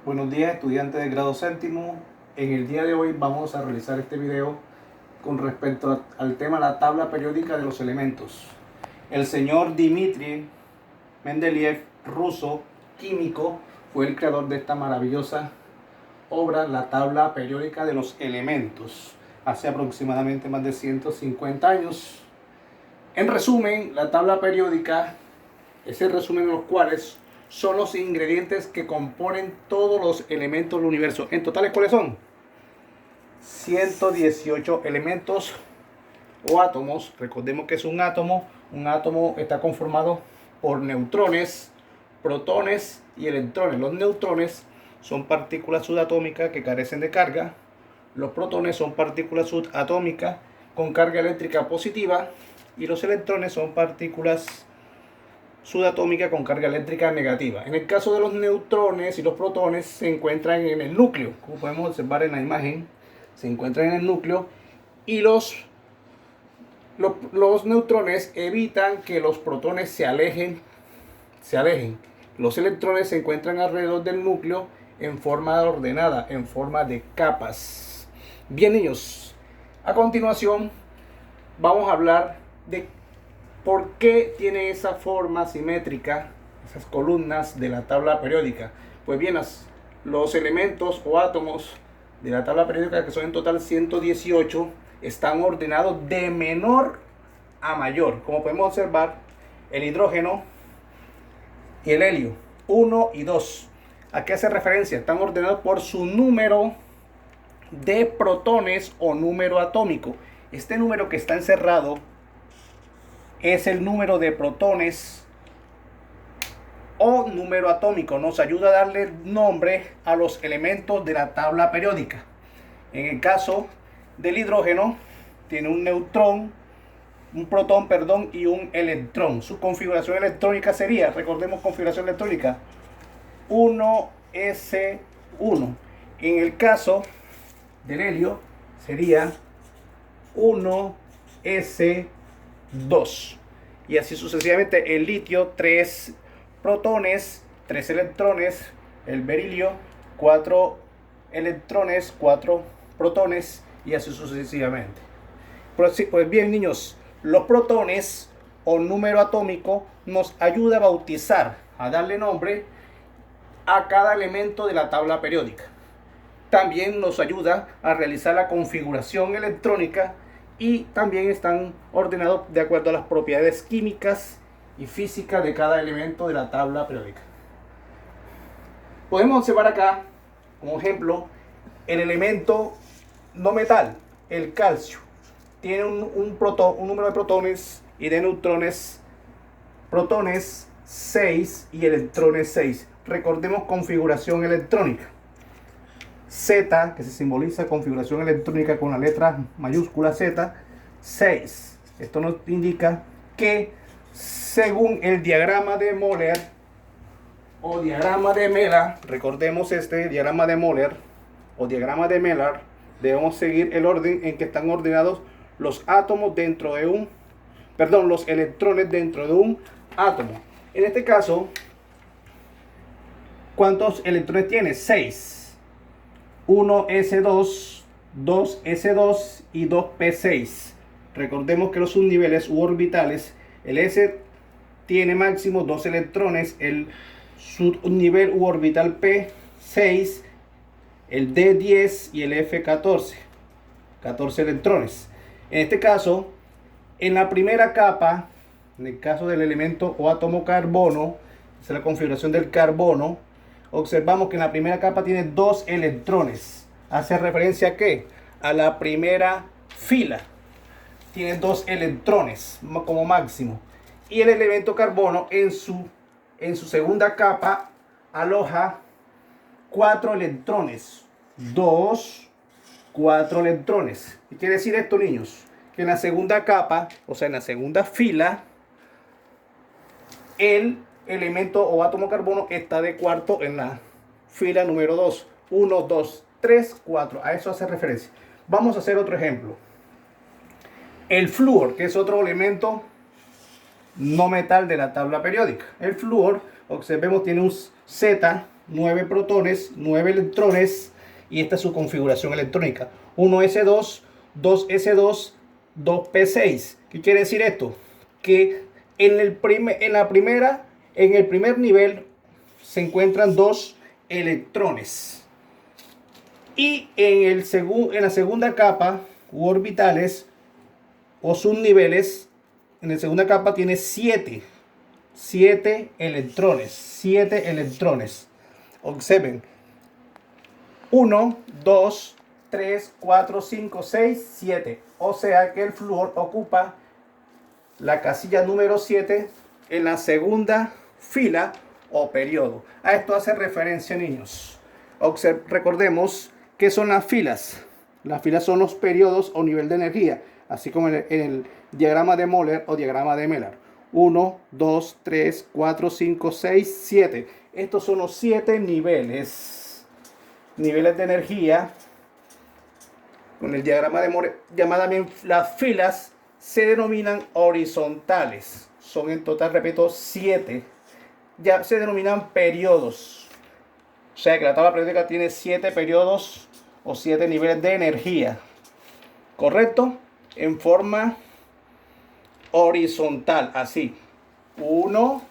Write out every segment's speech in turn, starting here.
Buenos días, estudiantes de grado séptimo. En el día de hoy vamos a realizar este video con respecto al tema la tabla periódica de los elementos. El señor Dmitri Mendeleev, ruso, químico, fue el creador de esta maravillosa obra, la tabla periódica de los elementos, hace aproximadamente más de 150 años. En resumen, la tabla periódica es el resumen de los cuales son los ingredientes que componen todos los elementos del universo. En total, ¿cuáles son? 118 elementos o átomos. Recordemos que es un átomo. Un átomo está conformado por neutrones, protones y electrones. Los neutrones son partículas subatómicas que carecen de carga. Los protones son partículas subatómicas con carga eléctrica positiva. Y los electrones son partículas subatómica con carga eléctrica negativa. En el caso de los neutrones y los protones se encuentran en el núcleo, como podemos observar en la imagen, se encuentran en el núcleo, y los neutrones evitan que los protones se alejen. Los electrones se encuentran alrededor del núcleo en forma ordenada, en forma de capas. Bien, niños, a continuación vamos a hablar de ¿por qué tiene esa forma simétrica, esas columnas de la tabla periódica? Pues bien, los elementos o átomos de la tabla periódica, que son en total 118, están ordenados de menor a mayor. Como podemos observar, el hidrógeno y el helio, 1 y 2. ¿A qué hace referencia? Están ordenados por su número de protones o número atómico. Este número que está encerrado es el número de protones o número atómico. Nos ayuda a darle nombre a los elementos de la tabla periódica. En el caso del hidrógeno, tiene un neutrón, un protón, y un electrón. Su configuración electrónica sería, recordemos configuración electrónica, 1s1. En el caso del helio sería 1s2. Y así sucesivamente. El litio, 3 protones, 3 electrones. El berilio, 4 electrones, 4 protones, y así sucesivamente. Pues bien, niños, los protones o número atómico nos ayuda a bautizar, a darle nombre a cada elemento de la tabla periódica. También nos ayuda a realizar la configuración electrónica, y también están ordenados de acuerdo a las propiedades químicas y físicas de cada elemento de la tabla periódica. Podemos observar acá, como ejemplo, el elemento no metal, el calcio. Tiene un número de protones y de neutrones, protones 6 y electrones 6. Recordemos configuración electrónica. Z, que se simboliza configuración electrónica con la letra mayúscula Z, 6. Esto nos indica que según el diagrama de Moller o diagrama de Miller, recordemos este diagrama de Moller o diagrama de Miller, debemos seguir el orden en que están ordenados los átomos dentro de un, los electrones dentro de un átomo. En este caso, ¿cuántos electrones tiene? 6. 1s2, 2s2 y 2p6. Recordemos que los subniveles u orbitales, el s tiene máximo 2 electrones, el subnivel u orbital p6, el d10 y el f14, 14 electrones. En este caso, en la primera capa, en el caso del elemento o átomo carbono, es la configuración del carbono, observamos que en la primera capa tiene 2 electrones. ¿Hace referencia a qué? A la primera fila. Tiene 2 electrones como máximo. Y el elemento carbono en su segunda capa aloja 4 electrones. 2, 4 electrones. ¿Qué quiere decir esto, niños? Que en la segunda capa, o sea, en la segunda fila, el elemento o átomo carbono está de cuarto en la fila número 2. 1, 2, 3, 4. A eso hace referencia. Vamos a hacer otro ejemplo. El flúor, que es otro elemento no metal de la tabla periódica. El flúor, observemos, tiene un Z 9 protones, 9 electrones, y esta es su configuración electrónica. 1s2, 2s2, 2p6. ¿Qué quiere decir esto? Que en el primer nivel se encuentran 2 electrones. Y en la segunda capa, u orbitales o subniveles, en la segunda capa tiene 7 electrones. 7 electrones. Observen. 1, 2, 3, 4, 5, 6, 7. O sea que el flúor ocupa la casilla número 7 en la segunda fila o periodo. A esto hace referencia, niños. Recordemos qué son las filas. Las filas son los periodos o nivel de energía, así como en el diagrama de Moller o diagrama de Miller. 1, 2, 3, 4, 5, 6, 7. Estos son los 7 niveles de energía. Con el diagrama de Moller, llamadas también las filas, se denominan horizontales. Son en total, repito, 7. Ya se denominan periodos. O sea que la tabla periódica tiene 7 periodos o 7 niveles de energía. ¿Correcto? En forma horizontal, así. 1,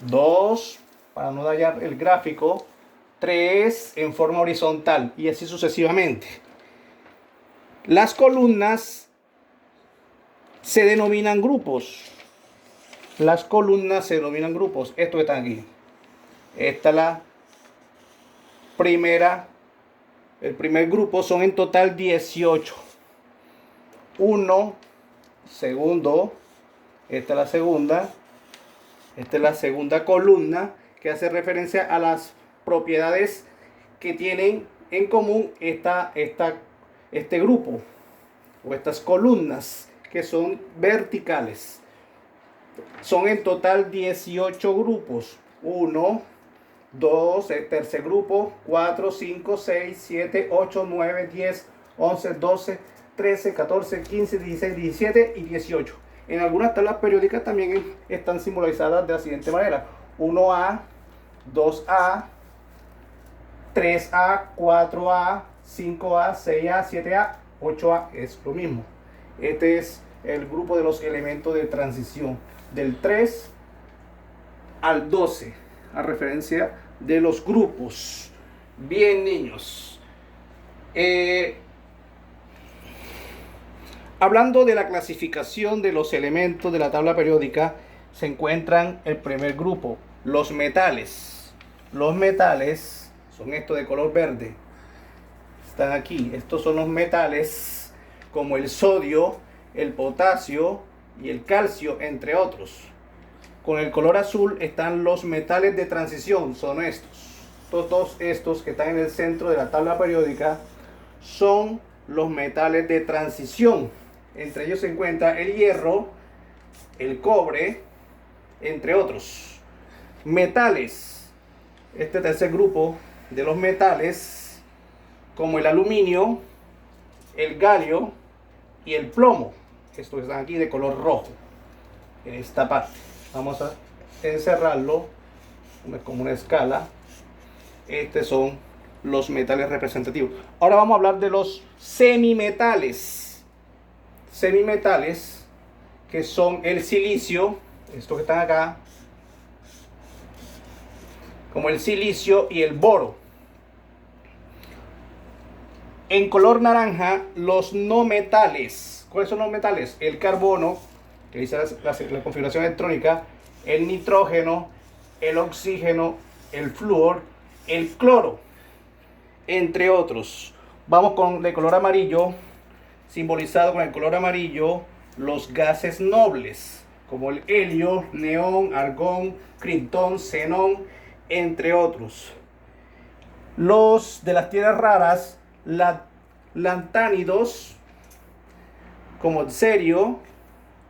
2, para no dañar el gráfico. 3 en forma horizontal y así sucesivamente. Las columnas se denominan grupos. Las columnas se denominan grupos. Esto está aquí. Esta es la primera. El primer grupo son en total 18. 1, segundo. Esta es la segunda. Esta es la segunda columna que hace referencia a las propiedades que tienen en común este grupo o estas columnas que son verticales. Son en total 18 grupos. 1, 2, el tercer grupo, 4, 5, 6, 7, 8, 9, 10, 11, 12, 13, 14, 15, 16, 17 y 18. En algunas tablas periódicas también están simbolizadas de la siguiente manera: 1A, 2A, 3A, 4A, 5A, 6A, 7A, 8A. Es lo mismo. Este es el grupo de los elementos de transición del 3 al 12, a referencia de los grupos. Bien, niños. Hablando de la clasificación de los elementos de la tabla periódica, se encuentran el primer grupo, los metales. Los metales son estos de color verde. Están aquí. Estos son los metales como el sodio, el potasio y el calcio, entre otros. Con el color azul están los metales de transición. Son estos. Todos estos que están en el centro de la tabla periódica son los metales de transición. Entre ellos se encuentra el hierro, el cobre, entre otros. Metales. Este tercer grupo de los metales, como el aluminio, el galio y el plomo. Estos están aquí de color rojo. En esta parte. Vamos a encerrarlo como una escala. Estos son los metales representativos. Ahora vamos a hablar de los semimetales. Semimetales, que son el silicio, estos que están acá, como el silicio y el boro. En color naranja, los no metales. ¿Cuáles son los metales? El carbono, que dice la configuración electrónica, el nitrógeno, el oxígeno, el flúor, el cloro, entre otros. Vamos con de color amarillo, simbolizado con el color amarillo, los gases nobles, como el helio, neón, argón, criptón, xenón, entre otros. Los de las tierras raras, lantánidos, como el cerio,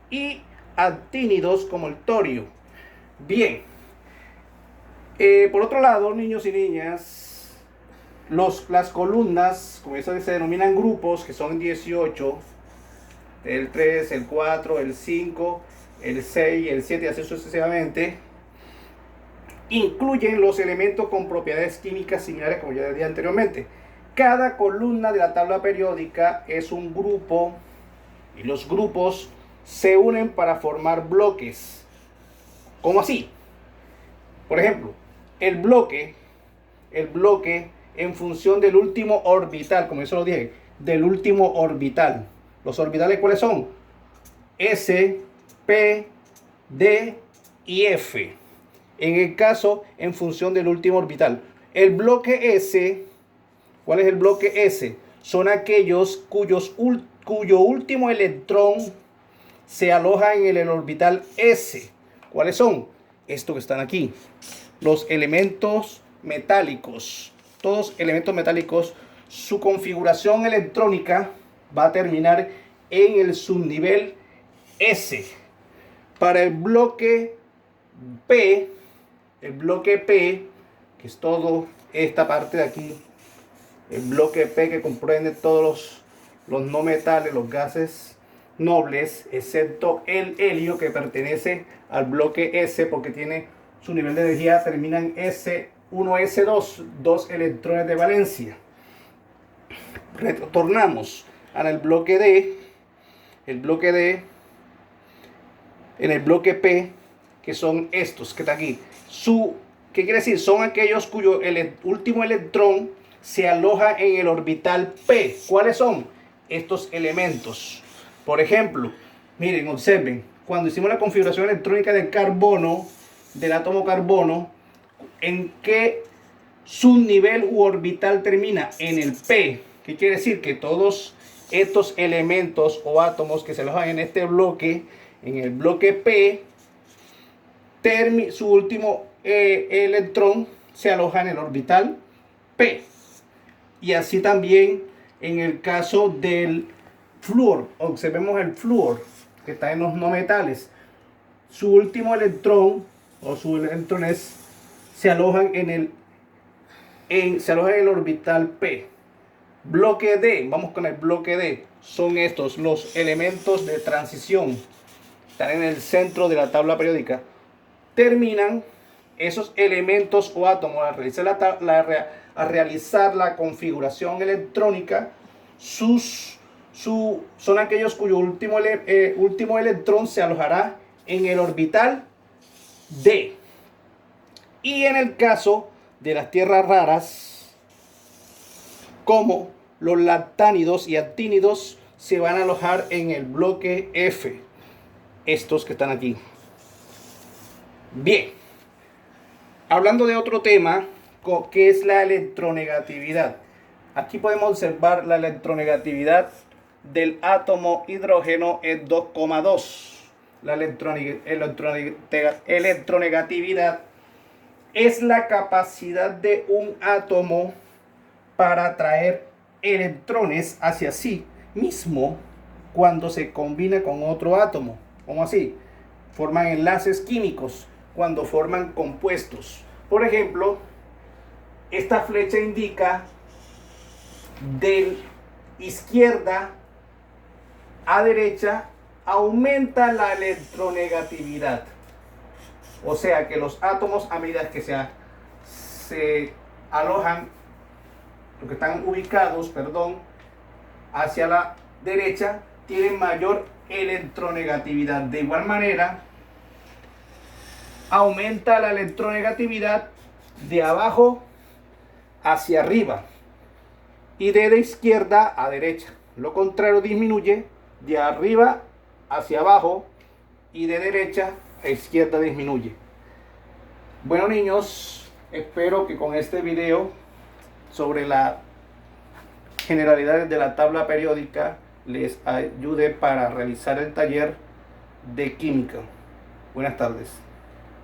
y actínidos, como el torio. Bien. Por otro lado, niños y niñas, las columnas, como eso se denominan grupos, que son 18, el 3, el 4, el 5, el 6, el 7 y así sucesivamente. incluyen los elementos con propiedades químicas similares, como ya dije anteriormente. Cada columna de la tabla periódica es un grupo y los grupos se unen para formar bloques. ¿Cómo así? Por ejemplo, el bloque en función del último orbital, como yo se lo dije, del último orbital. ¿Los orbitales cuáles son? S, P, D y F. En el caso, en función del último orbital. El bloque S, ¿cuál es el bloque S? Son aquellos cuyo último electrón se aloja en el orbital S. ¿Cuáles son? Estos que están aquí. Los elementos metálicos. Todos elementos metálicos, su configuración electrónica va a terminar en el subnivel S. Para el bloque P, que es todo esta parte de aquí, el bloque P que comprende todos los no metales, los gases nobles, excepto el helio, que pertenece al bloque S porque tiene su nivel de energía, termina en S1, S2, 2 electrones de valencia. Retornamos al bloque D. El bloque D, en el bloque P, que son estos que están aquí. ¿Qué quiere decir? Son aquellos cuyo último electrón se aloja en el orbital P. ¿Cuáles son? Estos elementos. Por ejemplo, miren, observen, cuando hicimos la configuración electrónica del carbono, del átomo carbono, ¿en qué subnivel u orbital termina? En el P. ¿Qué quiere decir? Que todos estos elementos o átomos que se alojan en este bloque, en el bloque P, su último electrón se aloja en el orbital P. Y así también en el caso del flúor. Observemos el flúor que está en los no metales. Su último electrón o sus electrones se alojan en el orbital P. Bloque D, vamos con el bloque D. Son estos los elementos de transición. Están en el centro de la tabla periódica. Terminan esos elementos o átomos al realizar la configuración electrónica. Son aquellos cuyo último electrón se alojará en el orbital D. Y en el caso de las tierras raras, como los lactánidos y actínidos, se van a alojar en el bloque F. Estos que están aquí. Bien. Hablando de otro tema, que es la electronegatividad. Aquí podemos observar la electronegatividad del átomo hidrógeno es 2,2. La electronegatividad es la capacidad de un átomo para atraer electrones hacia sí mismo cuando se combina con otro átomo. ¿Cómo así? Forman enlaces químicos cuando forman compuestos. Por ejemplo, esta flecha indica de izquierda a derecha aumenta la electronegatividad. O sea que los átomos, a medida que se alojan, los que están ubicados, hacia la derecha, tienen mayor electronegatividad. De igual manera, aumenta la electronegatividad de abajo hacia arriba y de izquierda a derecha. Lo contrario disminuye de arriba hacia abajo y de derecha a izquierda disminuye. Bueno, niños, espero que con este video sobre las generalidades de la tabla periódica les ayude para realizar el taller de química. Buenas tardes.